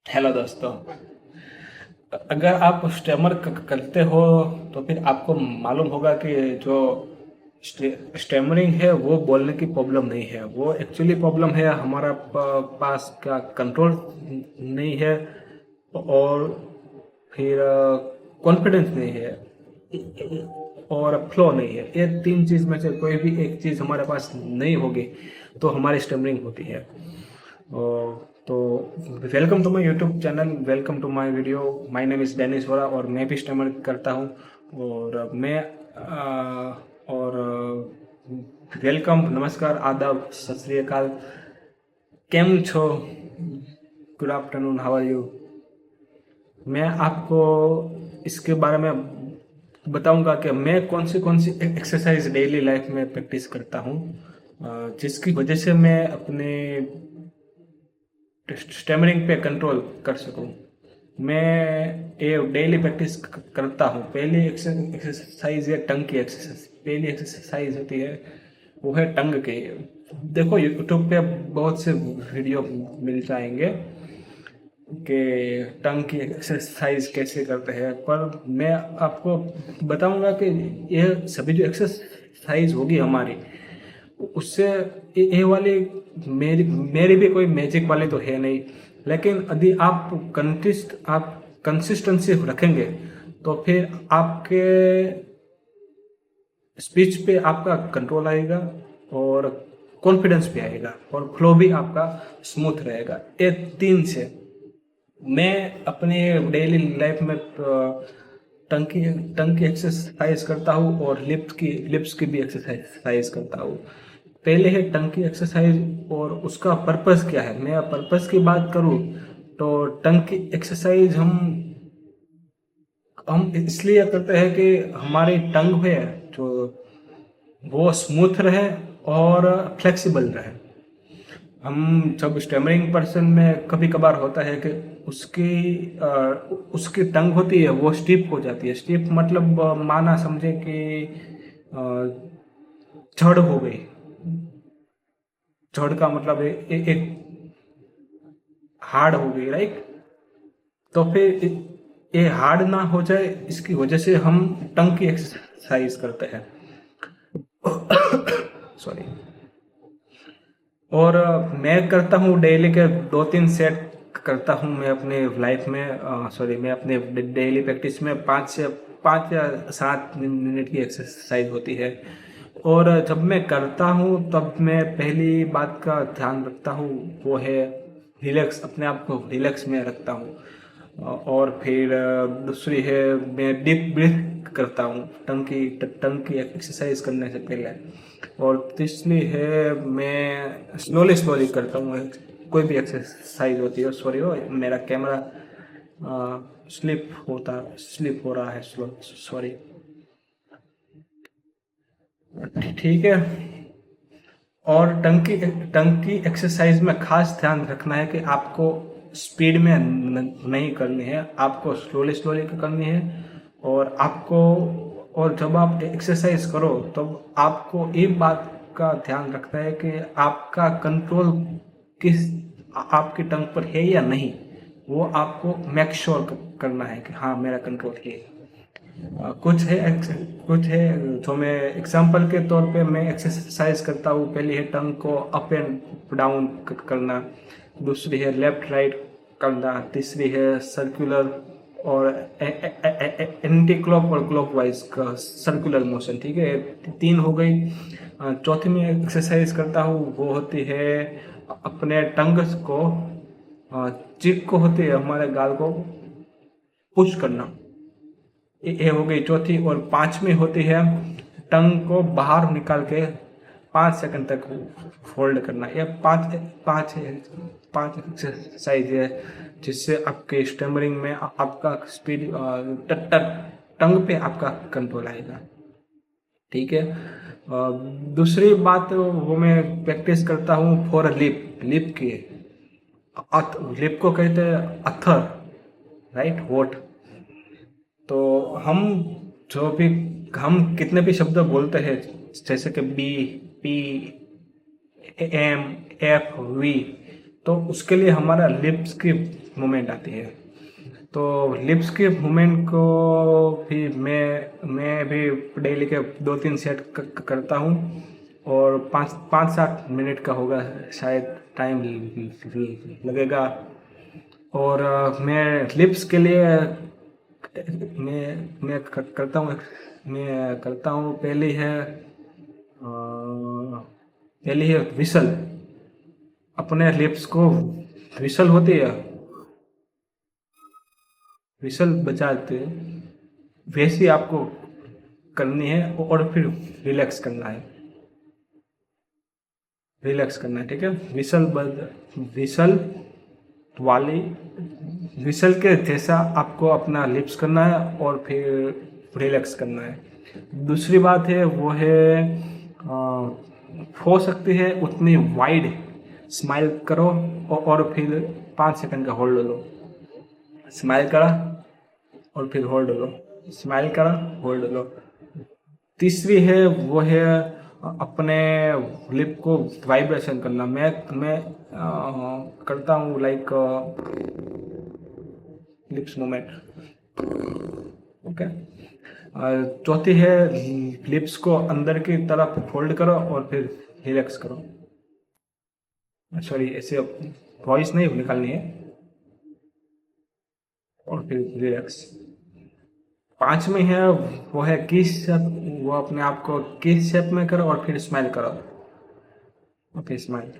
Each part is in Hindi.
हेलो दोस्तों। अगर आप स्टेमर करते हो तो फिर आपको मालूम होगा कि जो स्टेमरिंग है वो बोलने की प्रॉब्लम नहीं है, वो एक्चुअली प्रॉब्लम है हमारा पास का कंट्रोल नहीं है, और फिर कॉन्फिडेंस नहीं है, और फ्लो नहीं है। ये तीन चीज़ में से कोई भी एक चीज़ हमारे पास नहीं होगी तो हमारी स्टेमरिंग होती है। तो welcome to my YouTube channel, welcome to my video. My name is Dennis Vora और मैं भी स्टेमर करता हूँ। और मैं और वेलकम, नमस्कार, आदाब, सत श्री अकाल। केम छो, good afternoon, how are you. मैं आपको इसके बारे में बताऊंगा कि मैं कौन सी एक्सरसाइज डेली लाइफ में प्रैक्टिस करता हूँ, जिसकी वजह से मैं अपने स्टेमरिंग पे कंट्रोल कर सकूं। मैं ये डेली प्रैक्टिस करता हूँ। पहली एक्सरसाइज है टंग की एक्सरसाइज। पहली एक्सरसाइज होती है वो है टंग की। देखो यूट्यूब पे बहुत से वीडियो मिल जाएंगे कि टंग की एक्सरसाइज कैसे करते हैं, पर मैं आपको बताऊंगा कि ये सभी जो एक्सरसाइज होगी हमारी, उससे ये वाली मेरी भी कोई मैजिक वाली तो है नहीं, लेकिन यदि आप कंसिस्टेंसी रखेंगे तो फिर आपके स्पीच पे आपका कंट्रोल आएगा, और कॉन्फिडेंस भी आएगा, और फ्लो भी आपका स्मूथ रहेगा। ये तीन से मैं अपने डेली लाइफ में टंग की एक्सरसाइज करता हूँ, और लिप्स की भी एक्सरसाइज करता हूँ। पहले है टंग की एक्सरसाइज, और उसका पर्पस क्या है। मैं पर्पस की बात करूँ तो टंग की एक्सरसाइज हम इसलिए करते हैं कि हमारी टंग है जो वो स्मूथ रहे और फ्लेक्सिबल रहे। हम जब स्टेमरिंग पर्सन में कभी कभार होता है कि उसकी टंग होती है वो स्टिफ हो जाती है। स्टिफ मतलब माना समझे कि जड़ हो गई। जड़ का मतलब एक हार्ड हो गई, राइट। तो फिर ये हार्ड ना हो जाए, इसकी वजह से हम टंग की एक्सरसाइज करते हैं। सॉरी। और मैं करता हूँ डेली के 2-3 सेट करता हूँ मैं अपने लाइफ में। सॉरी, मैं अपने डेली प्रैक्टिस में 5 या 7 मिनट की एक्सरसाइज होती है। और जब मैं करता हूँ तब मैं पहली बात का ध्यान रखता हूँ वो है रिलैक्स, अपने आप को रिलैक्स में रखता हूँ। और फिर दूसरी है मैं डीप ब्रीथ करता हूँ टंग की एक्सरसाइज करने से पहले। और तीसरी है मैं स्लोली स्लोली करता हूँ कोई भी एक्सरसाइज होती है। सॉरी हो, मेरा कैमरा स्लिप हो रहा है, सॉरी। ठीक है। और टंग की एक्सरसाइज में खास ध्यान रखना है कि आपको स्पीड में नहीं करनी है, आपको स्लोली स्लोली करनी है। और आपको और जब आप एक्सरसाइज करो तब आपको एक बात का ध्यान रखना है कि आपका कंट्रोल किस आपकी टंग पर है या नहीं। वो आपको मेक श्योर करना है कि हाँ मेरा कंट्रोल है। कुछ है जो मैं एग्जांपल के तौर पे मैं एक्सरसाइज करता हूँ। पहली है टंग को अप एंड डाउन करना, दूसरी है लेफ्ट राइट करना, तीसरी है सर्कुलर और एंटी क्लॉक और क्लॉकवाइज का सर्कुलर मोशन। ठीक है, तीन हो गई। चौथी में एक्सरसाइज करता हूँ वो होती है अपने टंग को, चिक को होती है हमारे गाल को पुश करना। ये हो गई चौथी। और पांचवी होती है टंग को बाहर निकाल के 5 सेकंड तक फोल्ड करना। ये पांच पांच एक्सरसाइज है जिससे आपके स्टमरिंग में आपका स्पीड टंग पे आपका कंट्रोल आएगा। ठीक है। दूसरी बात वो मैं प्रैक्टिस करता हूँ फॉर लिप की। लिप को कहते हैं अथर, राइट, वोट। तो हम जो भी हम कितने भी शब्द बोलते हैं जैसे कि B, P, M, F, V, तो उसके लिए हमारा लिप्स की मूवमेंट आती है। तो लिप्स के मूवमेंट को भी मैं भी डेली के 2-3 सेट करता हूँ, और 5-7 मिनट का होगा शायद, टाइम लगेगा। और मैं लिप्स के लिए करता हूँ। पहली है विसल। अपने लिप्स को विसल होती है, विसल बजाते वैसी आपको करनी है, और फिर रिलैक्स करना है, ठीक है। विसल वाली विसल के जैसा आपको अपना लिप्स करना है, और फिर रिलैक्स करना है। दूसरी बात है वो है, हो सकती है उतनी वाइड स्माइल करो, और फिर 5 सेकंड का होल्ड लो। स्माइल करा और फिर होल्ड लो, स्माइल करा, होल्ड लो। तीसरी है वो है अपने लिप को वाइब्रेशन करना। मैं करता हूँ लाइक लिप्स मूवमेंट, ओके। और चौथी है लिप्स को अंदर की तरफ फोल्ड करो और फिर रिलैक्स करो। सॉरी, ऐसे वॉइस नहीं निकालनी है, और फिर रिलैक्स। पांचवी है वो है किस शेप। वो अपने आप को किस शेप में करो और फिर स्माइल करो, ओके, स्माइल।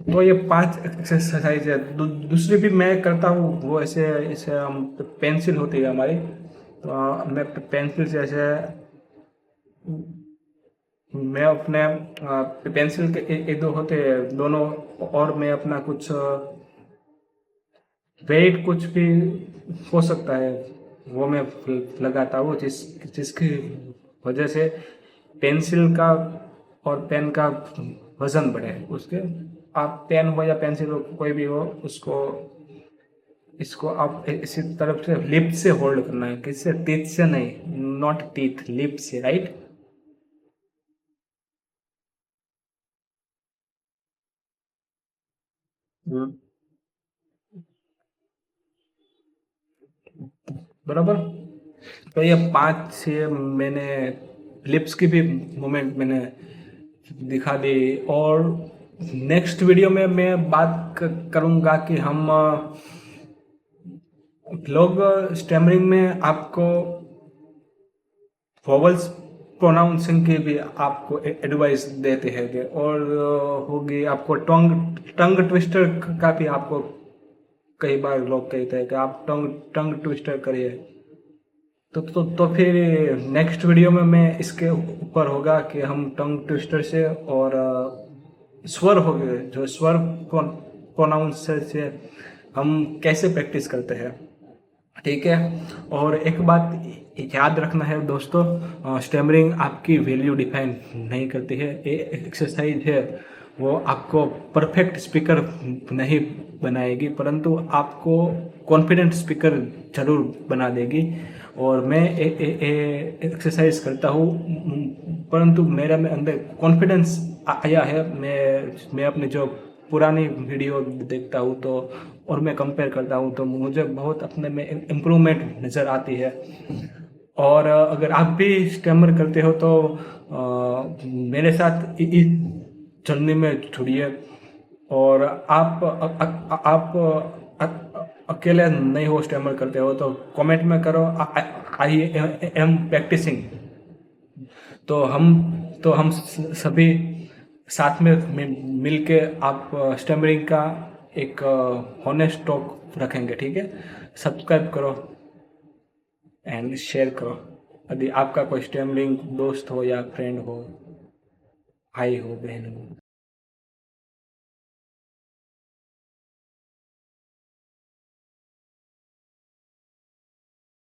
तो ये 5 एक्सरसाइज है। दूसरी भी मैं करता हूँ, वो ऐसे ऐसे हम पेंसिल होती है हमारी, तो मैं पेंसिल से ऐसे मैं अपने पेंसिल के एक दो होते हैं दोनों, और मैं अपना कुछ वेट कुछ भी हो सकता है वो मैं लगाता हूँ, जिसकी वजह से पेंसिल का और पेन का वजन बढ़े। उसके आप पेन हो या पेंसिल हो, कोई भी हो, उसको इसको आप इसी तरफ से लिप से होल्ड करना है, किससे? टीथ से नहीं, नॉट टीथ, लिप से, राइट। बराबर। तो ये 5 से मैंने लिप्स की भी मूवमेंट मैंने दिखा दी। और नेक्स्ट वीडियो में मैं बात करूंगा कि हम लोग स्टैमरिंग में आपको वोवल्स प्रोनाउंसिंग की भी आपको एडवाइस देते हैं, और होगी आपको टंग टंग ट्विस्टर का भी आपको कई बार लोग कहते हैं कि आप टंग टंग ट्विस्टर करिए। तो फिर नेक्स्ट वीडियो में मैं इसके ऊपर होगा कि हम टंग ट्विस्टर से और स्वर हो गए, जो स्वर प्रोनाउंस से हम कैसे प्रैक्टिस करते हैं, ठीक है। और एक बात याद रखना है दोस्तों, स्टैमरिंग आपकी वैल्यू डिफाइन नहीं करती है। ये एक्सरसाइज है, वो आपको परफेक्ट स्पीकर नहीं बनाएगी, परंतु आपको कॉन्फिडेंट स्पीकर जरूर बना देगी। और मैं एक्सरसाइज करता हूँ, परंतु मेरा में अंदर कॉन्फिडेंस आया है। मैं अपने जो पुरानी वीडियो देखता हूँ तो, और मैं कंपेयर करता हूँ, तो मुझे बहुत अपने में इम्प्रूवमेंट नज़र आती है। और अगर आप भी स्टैमर करते हो तो मेरे साथ इस जर्नी में जुड़िए। और आप अकेले नहीं हो, स्टैमर करते हो तो कमेंट में करो, आई एम प्रैक्टिसिंग। तो हम सभी साथ में मिल के आप स्टैमरिंग का एक हॉनेस्ट टॉक रखेंगे, ठीक है। सब्सक्राइब करो एंड शेयर करो। यदि आपका कोई स्टैमरिंग दोस्त हो या फ्रेंड हो, भाई हो, बहन हो।